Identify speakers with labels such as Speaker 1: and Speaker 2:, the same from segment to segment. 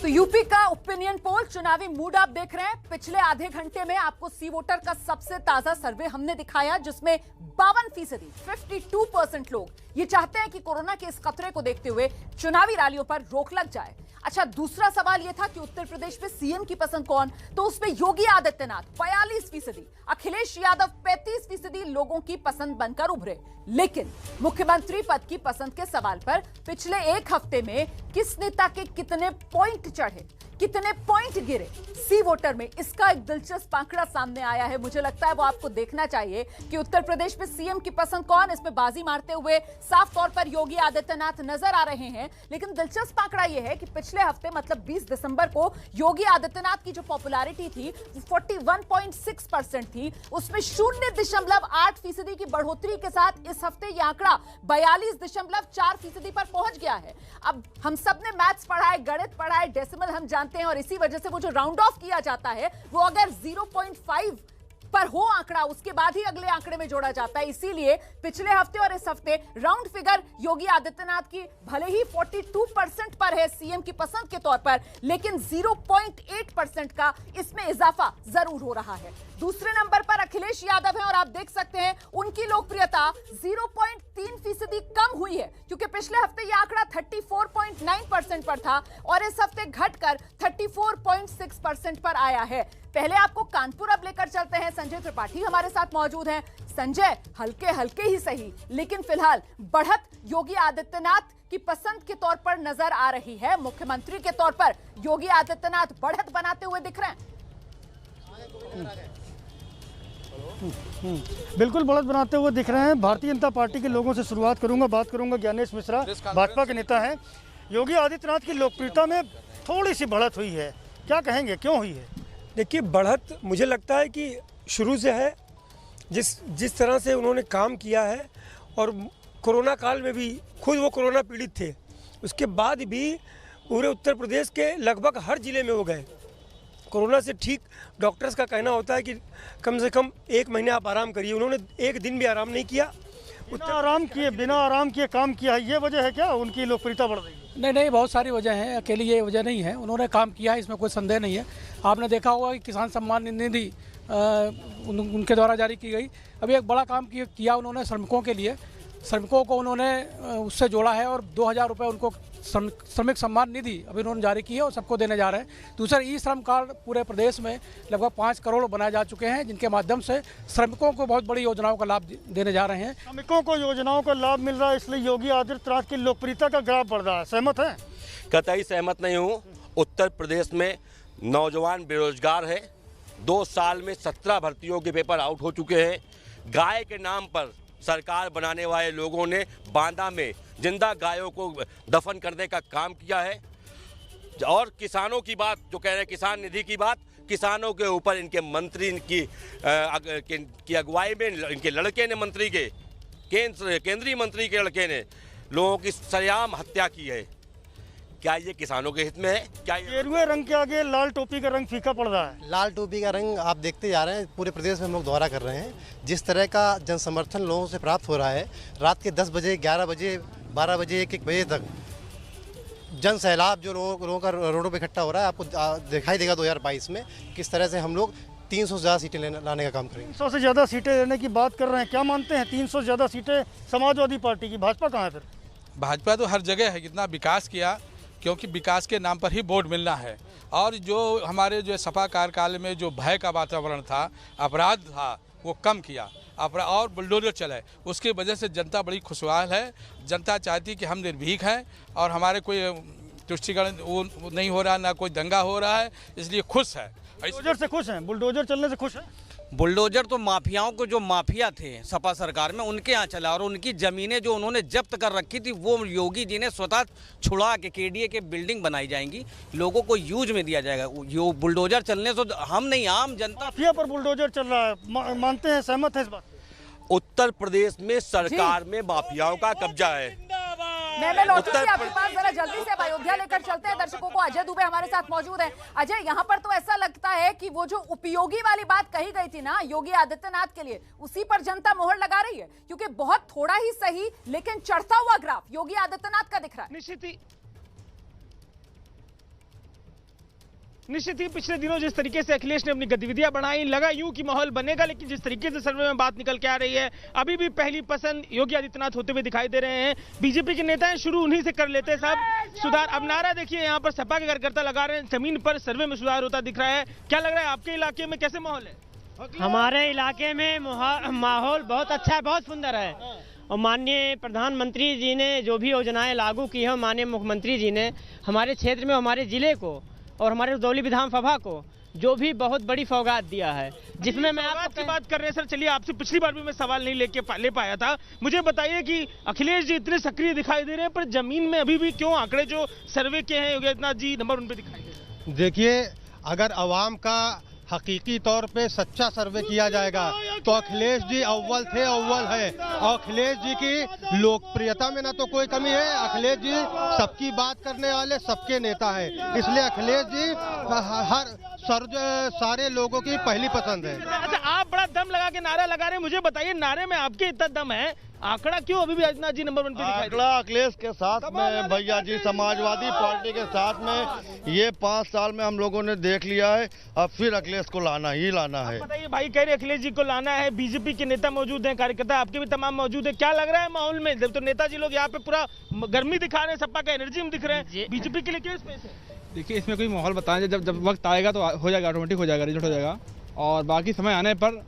Speaker 1: तो यूपी का opinion poll चुनावी मूड आप देख रहे हैं। पिछले आधे घंटे में आपको सी वोटर का सबसे ताजा सर्वे हमने दिखाया, जिसमें 52% 52% लोग ये चाहते हैं कि कोरोना के इस खतरे को देखते हुए चुनावी रैलियों पर रोक लग जाए। अच्छा, दूसरा सवाल यह था कि उत्तर प्रदेश में सीएम की पसंद कौन, तो उसमें योगी आदित्यनाथ 42%, अखिलेश यादव 35% लोगों की पसंद बनकर उभरे। लेकिन मुख्यमंत्री पद की पसंद के सवाल पर पिछले एक हफ्ते में किस नेता के कितने पॉइंट चढ़े, कितने पॉइंट गिरे सी वोटर में, इसका एक दिलचस्प आंकड़ा सामने आया है। मुझे लगता है वो आपको देखना चाहिए कि उत्तर प्रदेश में सीएम की पसंद कौन, इसमें बाजी मारते हुए साफ तौर पर योगी आदित्यनाथ नजर आ रहे हैं। लेकिन दिलचस्प आंकड़ा यह है कि पिछले हफ्ते मतलब 20 दिसंबर को योगी आदित्यनाथ की जो पॉपुलैरिटी थी 41.6% थी, उसमें 0.8% की बढ़ोतरी के साथ इस हफ्ते यह आंकड़ा 42.4% पर पहुंच गया है। अब हम सब ने मैथ्स पढ़ा है, गणित पढ़ा है, डेसिमल हम जानते हैं, और इसी वजह से वो जो राउंड ऑफ किया जाता है वो अगर 0.5 पर हो आंकड़ा, उसके बाद ही अगले आंकड़े में जोड़ा जाता है। इसीलिए पिछले हफ्ते और इस हफ्ते राउंड फिगर योगी आदित्यनाथ की भले ही 42% पर है सीएम की पसंद के तौर पर, लेकिन 0.8% का इसमें इजाफा जरूर हो रहा है। दूसरे नंबर पर अखिलेश यादव हैं और आप देख सकते हैं उनकी लोकप्रियता 0.3% कम हुई है, क्योंकि पिछले हफ्ते यह आंकड़ा 34.9% पर था और इस हफ्ते घटकर 34.6% पर आया है। पहले आपको कानपुर अब लेकर चलते हैं, संजय त्रिपाठी हमारे साथ मौजूद हैं। संजय, हल्के हल्के ही सही, लेकिन फिलहाल बढ़त योगी आदित्यनाथ की पसंद के तौर पर नजर आ रही है। मुख्यमंत्री के तौर पर योगी आदित्यनाथ बढ़त बनाते हुए दिख रहे हैं।
Speaker 2: बिल्कुल बढ़त बनाते हुए दिख रहे हैं। भारतीय जनता पार्टी के लोगों से शुरुआत करूंगा, बात करूंगा ज्ञानेश मिश्रा, भाजपा के नेता हैं। योगी आदित्यनाथ की लोकप्रियता में थोड़ी सी बढ़त हुई है, क्या कहेंगे, क्यों हुई है?
Speaker 3: देखिए, बढ़त मुझे लगता है कि शुरू से है। जिस तरह से उन्होंने काम किया है, और कोरोना काल में भी खुद वो कोरोना पीड़ित थे, उसके बाद भी पूरे उत्तर प्रदेश के लगभग हर जिले में हो गए कोरोना से ठीक। डॉक्टर्स का कहना होता है कि कम से कम 1 महीने आप आराम करिए, उन्होंने एक दिन भी आराम नहीं किया।
Speaker 2: बिना आराम किए काम किया है, ये वजह है क्या उनकी लोकप्रियता बढ़ रही है?
Speaker 4: नहीं, बहुत सारी वजह हैं, अकेली ये वजह नहीं है। उन्होंने काम किया है, इसमें कोई संदेह नहीं है। आपने देखा होगा कि किसान सम्मान निधि उनके द्वारा जारी की गई। अभी एक बड़ा काम किया उन्होंने श्रमिकों के लिए। श्रमिकों को उन्होंने उससे जोड़ा है और 2000 रुपये उनको श्रमिक सम्मान निधि अभी उन्होंने जारी की है और सबको देने जा रहे हैं। दूसरा, ई श्रम कार्ड पूरे प्रदेश में लगभग 5 करोड़ बनाए जा चुके हैं, जिनके माध्यम से श्रमिकों को बहुत बड़ी योजनाओं का लाभ देने जा रहे हैं।
Speaker 2: श्रमिकों को योजनाओं का लाभ मिल रहा है, इसलिए योगी आदित्यनाथ की लोकप्रियता का ग्राफ बढ़ रहा है। सहमत है?
Speaker 5: कतई सहमत नहीं हूँ। उत्तर प्रदेश में नौजवान बेरोजगार है। 2 साल में 17 भर्तियों के पेपर आउट हो चुके हैं। गाय के नाम पर सरकार बनाने वाले लोगों ने बांदा में जिंदा गायों को दफन करने का काम किया है। और किसानों की बात जो कह रहे हैं, किसान निधि की बात, किसानों के ऊपर इनके मंत्री की अगुवाई में इनके लड़के ने, मंत्री के केंद्रीय मंत्री के लड़के ने लोगों की सरेआम हत्या की है। क्या ये किसानों के हित में है? क्या
Speaker 2: गेरुए रंग के आगे लाल टोपी का रंग फीका पड़ रहा है?
Speaker 6: लाल टोपी का रंग आप देखते जा रहे हैं, पूरे प्रदेश में हम लोग दोहरा कर रहे हैं। जिस तरह का जन समर्थन लोगों से प्राप्त हो रहा है, रात के 10 बजे, 11 बजे, 12 बजे, 1-1 बजे तक जन सैलाब जो लोगों का रोडों पे इकट्ठा हो रहा है, आपको दिखाई देगा 2022 में किस तरह से हम लोग 300 से ज़्यादा सीटें लाने का काम करेंगे।
Speaker 2: 300 से ज़्यादा सीटें लेने की बात कर रहे हैं, क्या मानते हैं 300 से ज़्यादा सीटें समाजवादी पार्टी की? भाजपा कहाँ है फिर?
Speaker 7: भाजपा तो हर जगह है, कितना विकास किया, क्योंकि विकास के नाम पर ही वोट मिलना है। और जो हमारे जो सपा कार्यकाल में जो भय का वातावरण था, अपराध था, वो कम किया। और बुलडोजर चलाए, उसकी वजह से जनता बड़ी खुशहाल है। जनता चाहती कि हम निर्भीक हैं और हमारे कोई तुष्टिकरण वो नहीं हो रहा, ना कोई दंगा हो रहा है, इसलिए खुश है।
Speaker 2: बुलडोजर से खुश हैं? बुलडोजर चलने से खुश हैं?
Speaker 8: बुलडोजर तो माफियाओं को, जो माफिया थे सपा सरकार में, उनके यहाँ चला, और उनकी ज़मीनें जो उन्होंने जब्त कर रखी थी वो योगी जी ने स्वतः छुड़ा के केडीए के बिल्डिंग बनाई जाएंगी, लोगों को यूज में दिया जाएगा। यो बुलडोजर चलने से हम नहीं, आम जनता।
Speaker 2: माफिया पर बुलडोजर चल रहा है, मानते हैं, सहमत है इस बात?
Speaker 5: उत्तर प्रदेश में सरकार में माफियाओं का कब्जा है।
Speaker 1: मैं लौटूंगी आपके पास, जरा जल्दी से अयोध्या लेकर चलते हैं दर्शकों को। अजय दुबे हमारे साथ मौजूद हैं। अजय, यहाँ पर तो ऐसा लगता है कि वो जो उपयोगी वाली बात कही गई थी ना योगी आदित्यनाथ के लिए, उसी पर जनता मोहर लगा रही है, क्योंकि बहुत थोड़ा ही सही लेकिन चढ़ता हुआ ग्राफ योगी आदित्यनाथ का दिख रहा है।
Speaker 2: निश्चित ही
Speaker 9: निश्चित ही पिछले दिनों जिस तरीके से अखिलेश ने अपनी गतिविधियां बढ़ाई, लगा यूं कि माहौल बनेगा, लेकिन जिस तरीके से सर्वे में बात निकल के आ रही है, अभी भी पहली पसंद योगी आदित्यनाथ होते हुए दिखाई दे रहे हैं। बीजेपी के नेता हैं, शुरू उन्हीं से कर लेते हैं साहब सुधार। अब नारा देखिए, यहाँ पर सपा के कार्यकर्ता लगा रहे हैं, जमीन पर सर्वे में सुधार होता दिख रहा है। क्या लग रहा है आपके इलाके में कैसे माहौल है?
Speaker 10: हमारे इलाके में माहौल बहुत अच्छा है, बहुत सुंदर है। और माननीय प्रधानमंत्री जी ने जो भी योजनाएं लागू की है, माननीय मुख्यमंत्री जी ने हमारे क्षेत्र में, हमारे जिले को और हमारे रुदौली विधानसभा को जो भी बहुत बड़ी सौगात दिया है, जिसमें मैं आपकी
Speaker 9: बात कर रहे हैं। सर चलिए, आपसे पिछली बार भी मैं सवाल नहीं ले पाया था। मुझे बताइए कि अखिलेश जी इतने सक्रिय दिखाई दे रहे हैं, पर जमीन में अभी भी क्यों आंकड़े जो सर्वे के हैं योगी आदित्यनाथ जी नंबर उन पे दिखाई दे रहे हैं?
Speaker 6: देखिए, अगर आवाम का हकीकी तौर पे सच्चा सर्वे किया जाएगा तो अखिलेश जी अव्वल थे, अव्वल है। और अखिलेश जी की लोकप्रियता में ना तो कोई कमी है। अखिलेश जी सबकी बात करने वाले, सबके नेता है, इसलिए अखिलेश जी सारे लोगों की पहली पसंद है।
Speaker 9: अच्छा, आप बड़ा दम लगा के नारा लगा रहे हैं, मुझे बताइए नारे में आपके इतना दम है, आंकड़ा क्यों अभी भी आदित्यनाथ जी नंबर 1 पे दिखाई?
Speaker 11: आंकड़ा अखिलेश के साथ में, भैया जी समाजवादी पार्टी के साथ में ये 5 साल में हम लोगों ने देख लिया है। अब फिर अखिलेश को लाना ही लाना है।
Speaker 9: बताइए भाई, कह रहे अखिलेश जी को लाना है, बीजेपी के नेता मौजूद हैं, कार्यकर्ता आपके भी तमाम मौजूद है। क्या लग रहा है माहौल में? जब तो नेताजी लोग यहाँ पे पूरा गर्मी दिखा रहे हैं, सपा का एनर्जी में दिख रहे हैं, बीजेपी के लिए क्या स्पेस है?
Speaker 12: देखिए, इसमें कोई माहौल बताएं, जब वक्त आएगा तो हो जाएगा, ऑटोमेटिक हो जाएगा, रिजल्ट हो जाएगा, और बाकी समय आने पर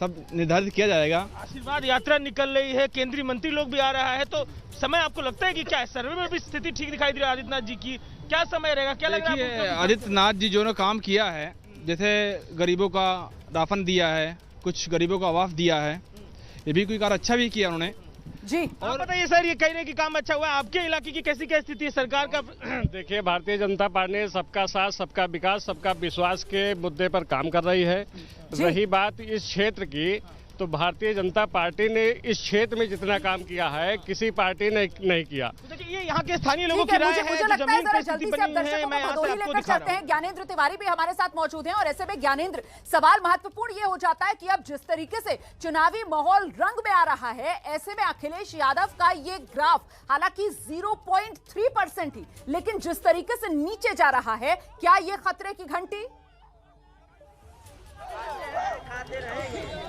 Speaker 12: सब निर्धारित किया जाएगा।
Speaker 9: आशीर्वाद यात्रा निकल रही है, केंद्रीय मंत्री लोग भी आ रहा है, तो समय आपको लगता है कि क्या सर्वे में भी स्थिति ठीक दिखाई दे रही है आदित्यनाथ जी की? क्या समय रहेगा, क्या लग रहा है?
Speaker 12: आदित्यनाथ जी जो काम किया है, जैसे गरीबों का राशन दिया है, कुछ गरीबों को आवास दिया है, ये भी कोई कार्य अच्छा भी किया उन्होंने
Speaker 9: जी। और बताइए सर, ये कह रहे हैं कि काम अच्छा हुआ है, आपके इलाके की कैसी क्या स्थिति है सरकार का?
Speaker 13: देखिए, भारतीय जनता पार्टी ने सबका साथ, सबका विकास, सबका विश्वास के मुद्दे पर काम कर रही है। रही बात इस क्षेत्र की, तो भारतीय जनता पार्टी ने इस क्षेत्र में जितना काम किया है किसी पार्टी ने नहीं किया।
Speaker 9: देखिए, ये यहाँ के स्थानीय लोगों की राय है,
Speaker 1: मुझे लगता है जरा जल्दी से अब दर्शकों को भदोही लेकर चलते हैं। ज्ञानेंद्र तिवारी भी हमारे साथ मौजूद हैं, और ऐसे में ज्ञानेंद्र, सवाल महत्वपूर्ण ये हो जाता है कि अब जिस तरीके से चुनावी माहौल रंग में आ रहा है, ऐसे में अखिलेश यादव का ये ग्राफ हालांकि 0.3% ही, लेकिन जिस तरीके से नीचे जा रहा है, क्या ये खतरे की घंटी?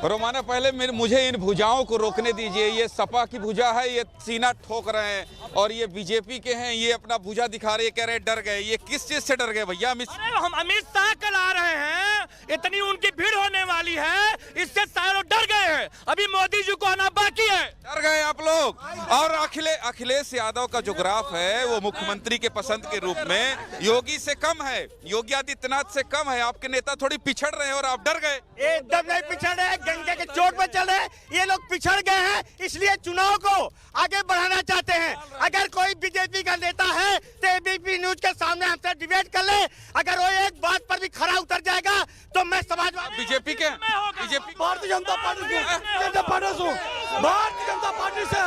Speaker 14: रोमाना, पहले मुझे इन भुजाओं को रोकने दीजिए। ये सपा की भुजा है, ये सीना ठोक रहे हैं, और ये बीजेपी के हैं, ये अपना भुजा दिखा रहे हैं, कह रहे हैं डर गए। ये किस चीज से डर गए भैया?
Speaker 15: हम अमित शाह कल आ रहे हैं, इतनी उनकी भीड़ होने वाली है, इससे सारे लोग डर गए हैं। अभी मोदी जी को आना बाकी है।
Speaker 14: डर गए आप लोग। और अखिलेश यादव का जो ग्राफ है वो मुख्यमंत्री के पसंद के रूप में योगी से कम है, योगी आदित्यनाथ से कम है। आपके नेता थोड़ी पिछड़ रहे हैं और आप डर गए।
Speaker 15: एकदम नहीं पिछड़ रहे, गंगे के चोट पर चल रहे, ये लोग पिछड़ गए हैं, इसलिए चुनाव को आगे बढ़ाना चाहते हैं। अगर कोई बीजेपी का नेता है तो एबीपी न्यूज के सामने हमसे डिबेट कर ले, अगर वो एक बात पर भी खरा उतर जाएगा तो मैं समाजवादी
Speaker 14: बीजेपी के
Speaker 15: भारतीय जनता पार्टी से भारतीय जनता पार्टी से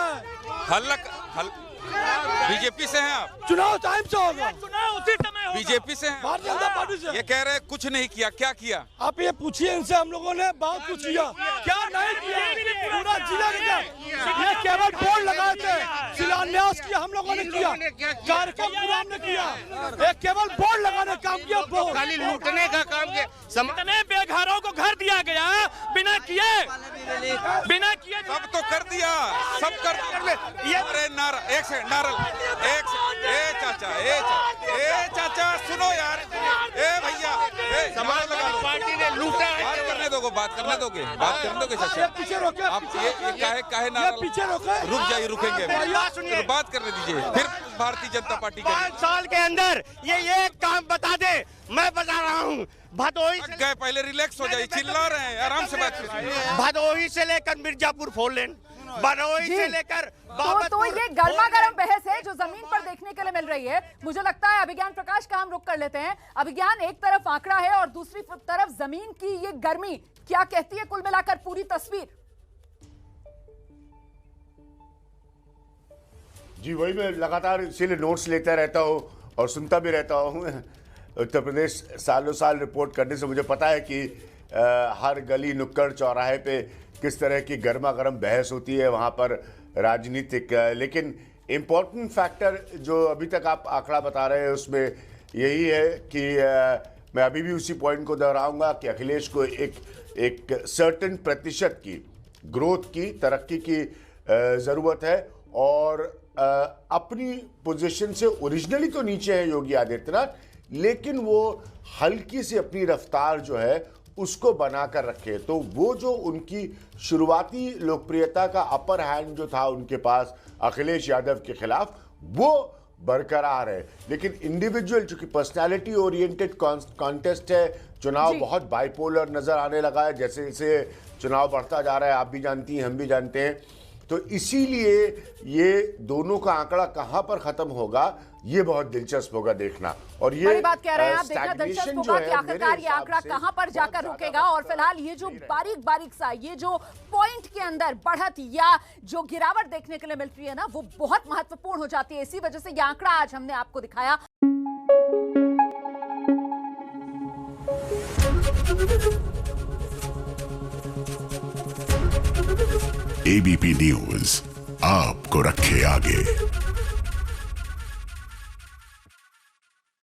Speaker 14: बीजेपी से हैं आप?
Speaker 15: चुनाव टाइम से होगा, चुनाव उसी समय होगा।
Speaker 14: बीजेपी से हैं?
Speaker 15: भारतीय जनता पार्टी से।
Speaker 14: ये कह रहे हैं कुछ नहीं किया, क्या किया?
Speaker 15: आप ये पूछिए इनसे, हम लोगों ने बहुत कुछ किया, क्या नहीं किया? पूरा जिला का ये केवल बोर्ड लगाए थे, शिलान्यास किया हम लोगों ने, किया कार्यक्रम पूरा हमने किया, एक केवल बोर्ड लगाने काम किया,
Speaker 14: खाली लूटने का काम किया।
Speaker 15: कितने बेघरों को घर दिया गया बिना किए
Speaker 14: सब तो कर दिया, सब कर दिया। अरे नारा, एक सेकंड, नारा, एक सेकंड, ए चाचा सुनो यार, ए भैया, समाज पार्टी ने लूटा है। बात करने दोगे, बात करने दोगे चाचा?
Speaker 15: पीछे रोके,
Speaker 14: आप ये काहे नारा?
Speaker 15: पीछे रोके,
Speaker 14: रुक जाइए, रुकेंगे, बात करने दीजिए। फिर भारतीय जनता पार्टी
Speaker 15: 5 साल के अंदर ये एक काम बता दे, मैं बता रहा हूँ। भदोही से
Speaker 14: गए, पहले रिलैक्स हो जाइए, चिल्ला रहे हैं, आराम से बात कीजिए।
Speaker 15: भदोही से लेकर मिर्जापुर 4 लेन, भदोही से लेकर
Speaker 1: तो ये गर्मा गर्म बहस है जो जमीन पर देखने के लिए मिल रही है। मुझे लगता है अभिज्ञान प्रकाश का हम रुख कर लेते हैं। अभिज्ञान, एक तरफ आंकड़ा है और दूसरी तरफ जमीन की ये गर्मी क्या कहती है कुल मिलाकर पूरी तस्वीर?
Speaker 16: जी वही, मैं लगातार इसीलिए नोट्स लेता रहता हूँ और सुनता भी रहता हूँ। उत्तर प्रदेश सालों साल रिपोर्ट करने से मुझे पता है कि हर गली नुक्कड़ चौराहे पे किस तरह की गर्मा गर्म बहस होती है वहाँ पर राजनीतिक। लेकिन इम्पोर्टेंट फैक्टर जो अभी तक आप आंकड़ा बता रहे हैं उसमें यही है कि मैं अभी भी उसी पॉइंट को दोहराऊंगा कि अखिलेश को एक सर्टेन प्रतिशत की ग्रोथ की, तरक्की की ज़रूरत है। और अपनी पोजीशन से ओरिजिनली तो नीचे है योगी आदित्यनाथ, लेकिन वो हल्की सी अपनी रफ्तार जो है उसको बनाकर रखे। तो वो जो उनकी शुरुआती लोकप्रियता का अपर हैंड जो था उनके पास अखिलेश यादव के खिलाफ, वो बरकरार है। लेकिन इंडिविजुअल, चूंकि पर्सनालिटी ओरिएंटेड कॉन्टेस्ट है, चुनाव बहुत बाइपोलर नजर आने लगा है जैसे जैसे चुनाव बढ़ता जा रहा है, आप भी जानती हैं, हम भी जानते हैं। तो इसीलिए ये दोनों का आंकड़ा कहां पर खत्म होगा, ये बहुत दिलचस्प होगा देखना। और ये
Speaker 1: बड़ी बात कह रहे हैं आप, देखना दिलचस्प होगा कि आखिरकार ये आंकड़ा कहां पर जाकर रुकेगा। और फिलहाल ये जो बारीक बारीक सा, ये जो पॉइंट के अंदर बढ़त या जो गिरावट देखने के लिए मिल रही है ना, वो बहुत महत्वपूर्ण हो जाती है। इसी वजह से ये आंकड़ा आज हमने आपको दिखाया।
Speaker 17: एबीपी न्यूज आपको रखे आगे।